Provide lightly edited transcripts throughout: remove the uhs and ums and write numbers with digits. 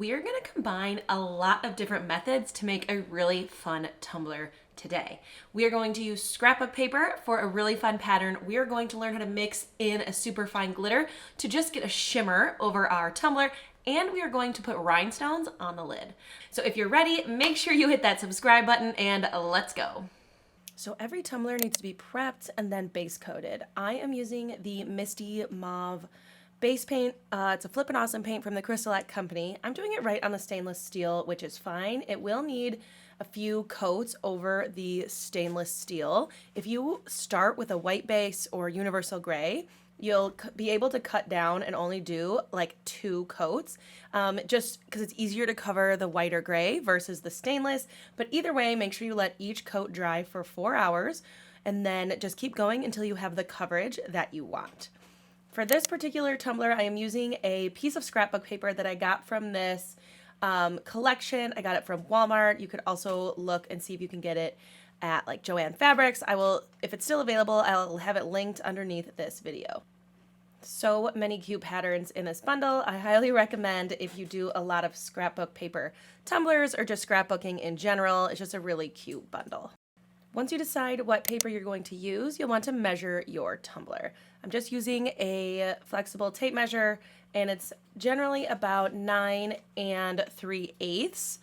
we're gonna combine a lot of different methods to make a really fun tumbler today. We are going to use scrapbook paper for a really fun pattern. We are going to learn how to mix in a super fine glitter to just get a shimmer over our tumbler, and we are going to put rhinestones on the lid. So if you're ready, make sure you hit that subscribe button and let's go. So every tumbler needs to be prepped and then base coated. I am using the Misty Mauve base paint. It's a flippin' awesome paint from the CrystaLac Company. I'm doing it right on the stainless steel, which is fine. It will need a few coats over the stainless steel. If you start with a white base or universal gray, you'll be able to cut down and only do like 2 coats, just because it's easier to cover the white or gray versus the stainless. But either way, make sure you let each coat dry for 4 hours and then just keep going until you have the coverage that you want. For this particular tumbler, I am using a piece of scrapbook paper that I got from this collection. I got it from Walmart. You could also look and see if you can get it at like Joann Fabrics. I will, if it's still available, I'll have it linked underneath this video. So many cute patterns in this bundle. I highly recommend if you do a lot of scrapbook paper tumblers or just scrapbooking in general. It's just a really cute bundle. Once you decide what paper you're going to use, you'll want to measure your tumbler. I'm just using a flexible tape measure, and it's generally about 9 3/8.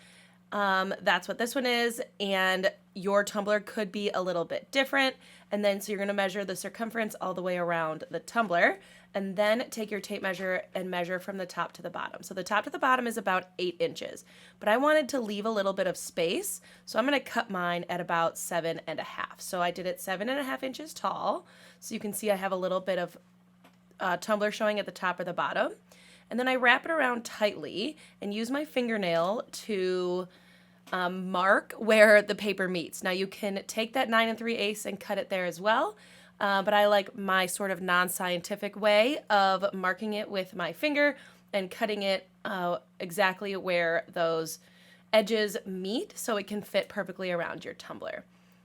That's what this one is, and your tumbler could be a little bit different. And then so you're going to measure the circumference all the way around the tumbler, and then take your tape measure and measure from the top to the bottom. So the top to the bottom is about 8 inches, but I wanted to leave a little bit of space, so I'm going to cut mine at about 7.5. So I did it 7.5 inches tall, so you can see I have a little bit of tumbler showing at the top or the bottom. And then I wrap it around tightly and use my fingernail to mark where the paper meets. Now you can take that 9 3/8 and cut it there as well, but I like my sort of non-scientific way of marking it with my finger and cutting it exactly where those edges meet so it can fit perfectly around your tumbler.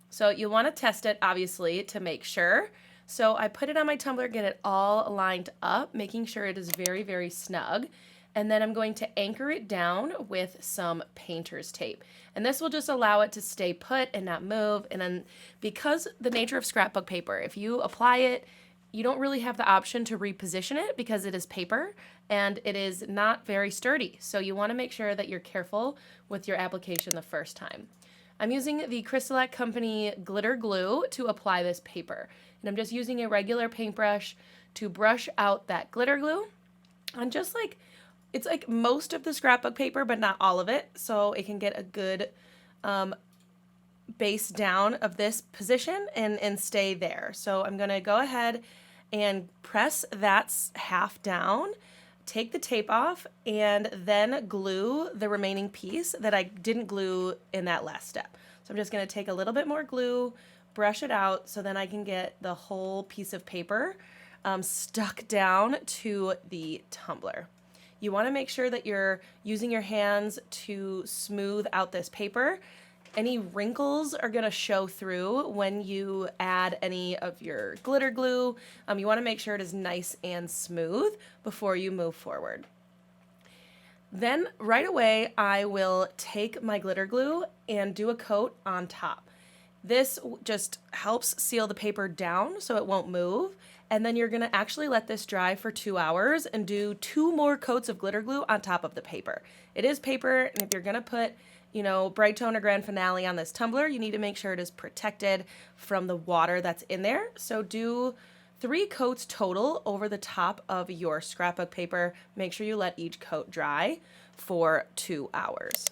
So you want to test it, obviously, to make sure. So I put it on my tumbler, get it all lined up, making sure it is very, very snug. And then I'm going to anchor it down with some painter's tape. And this will just allow it to stay put and not move. And then because the nature of scrapbook paper, if you apply it, you don't really have the option to reposition it because it is paper and it is not very sturdy. So you want to make sure that you're careful with your application the first time. I'm using the CrystaLac Company glitter glue to apply this paper. And I'm just using a regular paintbrush to brush out that glitter glue on just like, it's like most of the scrapbook paper, but not all of it. So it can get a good base down of this position and stay there. So I'm gonna go ahead and press that half down, take the tape off, and then glue the remaining piece that I didn't glue in that last step. So I'm just gonna take a little bit more glue, brush it out, so then I can get the whole piece of paper stuck down to the tumbler. You wanna make sure that you're using your hands to smooth out this paper. Any wrinkles are gonna show through when you add any of your glitter glue. You wanna make sure it is nice and smooth before you move forward. Then right away, I will take my glitter glue and do a coat on top. This just helps seal the paper down so it won't move. And then you're gonna actually let this dry for 2 hours and do 2 more coats of glitter glue on top of the paper. It is paper, and if you're gonna put Bright Tone or Grand Finale on this tumbler, you need to make sure it is protected from the water that's in there. So do 3 coats total over the top of your scrapbook paper. Make sure you let each coat dry for 2 hours.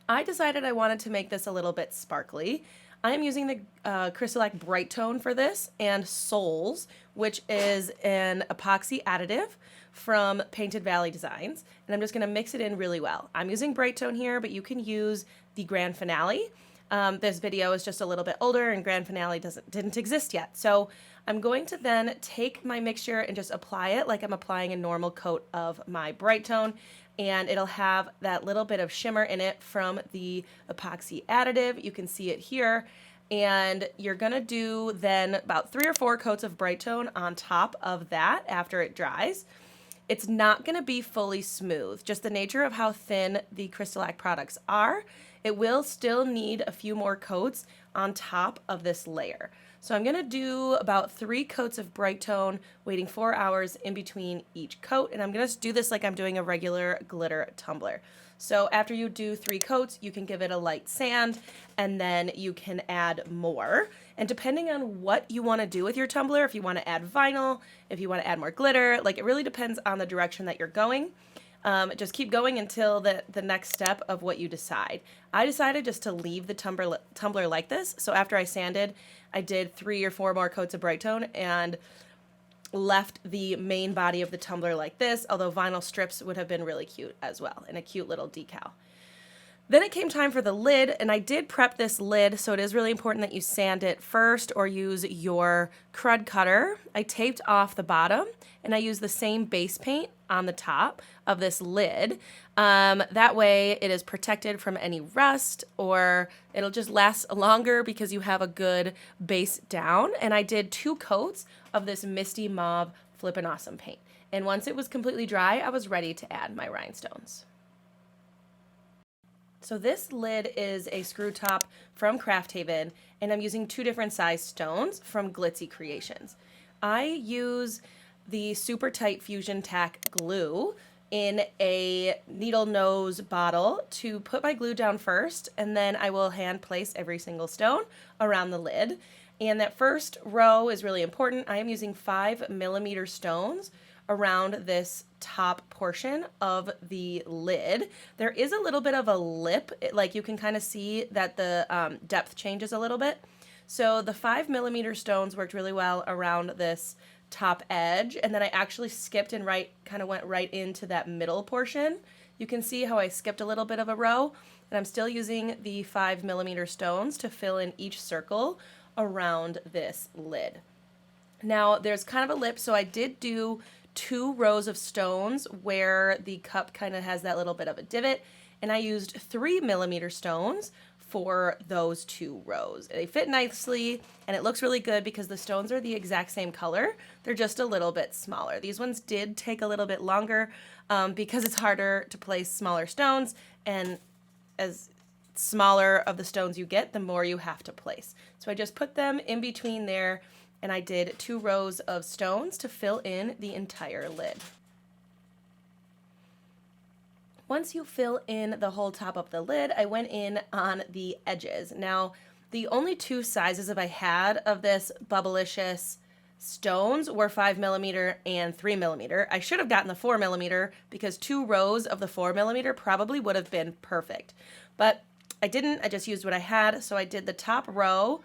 I decided I wanted to make this a little bit sparkly. I am using the CrystaLac Bright Tone for this and Souls, which is an epoxy additive from Painted Valley Designs, and I'm just going to mix it in really well. I'm using Bright Tone here, but you can use the Grand Finale. This video is just a little bit older, and Grand Finale didn't exist yet. So I'm going to then take my mixture and just apply it like I'm applying a normal coat of my Bright Tone, and it'll have that little bit of shimmer in it from the epoxy additive. You can see it here. And you're gonna do then about 3 or 4 coats of Bright Tone on top of that after it dries. It's not going to be fully smooth. Just the nature of how thin the CrystaLac products are, it will still need a few more coats on top of this layer. So I'm going to do about 3 coats of Bright Tone, waiting 4 hours in between each coat. And I'm going to do this like I'm doing a regular glitter tumbler. So after you do 3 coats, you can give it a light sand, and then you can add more. And depending on what you want to do with your tumbler, if you want to add vinyl, if you want to add more glitter, like it really depends on the direction that you're going. Just keep going until the next step of what you decide. I decided just to leave the tumbler like this. So after I sanded, I did 3 or 4 more coats of Bright Tone and left the main body of the tumbler like this, although vinyl strips would have been really cute as well, and a cute little decal. Then it came time for the lid, and I did prep this lid, so it is really important that you sand it first or use your crud cutter. I taped off the bottom, and I used the same base paint on the top of this lid. That way it is protected from any rust, or it'll just last longer because you have a good base down. And I did 2 coats of this Misty Mauve Flippin' Awesome paint. And once it was completely dry, I was ready to add my rhinestones. So this lid is a screw top from Craft Haven, and I'm using 2 different size stones from Glitzy Kreations. I use the super tight Fusion Tack glue in a needle nose bottle to put my glue down first, and then I will hand place every single stone around the lid. And that first row is really important. I am using 5mm stones around this top portion of the lid. There is a little bit of a lip, like you can kind of see that the depth changes a little bit. So the 5mm stones worked really well around this top edge, and then I actually skipped and kind of went right into that middle portion. You can see how I skipped a little bit of a row, and I'm still using the 5mm stones to fill in each circle around this lid. Now there's kind of a lip, so I did do 2 rows of stones where the cup kind of has that little bit of a divot, and I used 3mm stones for those 2 rows. They fit nicely, and it looks really good because the stones are the exact same color. They're just a little bit smaller. These ones did take a little bit longer because it's harder to place smaller stones, and as smaller of the stones you get, the more you have to place. So I just put them in between there, and I did 2 rows of stones to fill in the entire lid. Once you fill in the whole top of the lid, I went in on the edges. Now, the only 2 sizes that I had of this Bubblicious stones were 5mm and 3mm. I should have gotten the 4mm because 2 rows of the 4mm probably would have been perfect. But I didn't, I just used what I had, so I did the top row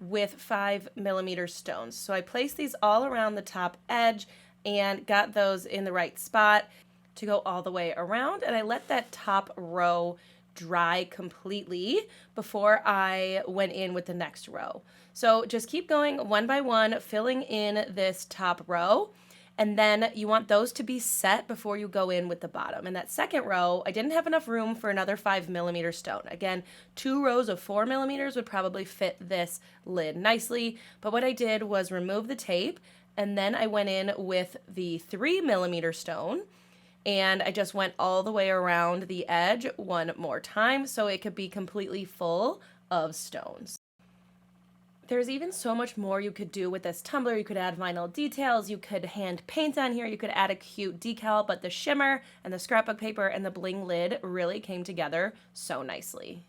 with 5mm stones. So I placed these all around the top edge and got those in the right spot to go all the way around, and I let that top row dry completely before I went in with the next row. So just keep going one by one, filling in this top row, and then you want those to be set before you go in with the bottom. And that second row, I didn't have enough room for another 5mm stone. Again, 2 rows of 4mm would probably fit this lid nicely, but what I did was remove the tape, and then I went in with the 3mm stone, and I just went all the way around the edge one more time so it could be completely full of stones. There's even so much more you could do with this tumbler. You could add vinyl details, you could hand paint on here, you could add a cute decal, but the shimmer and the scrapbook paper and the bling lid really came together so nicely.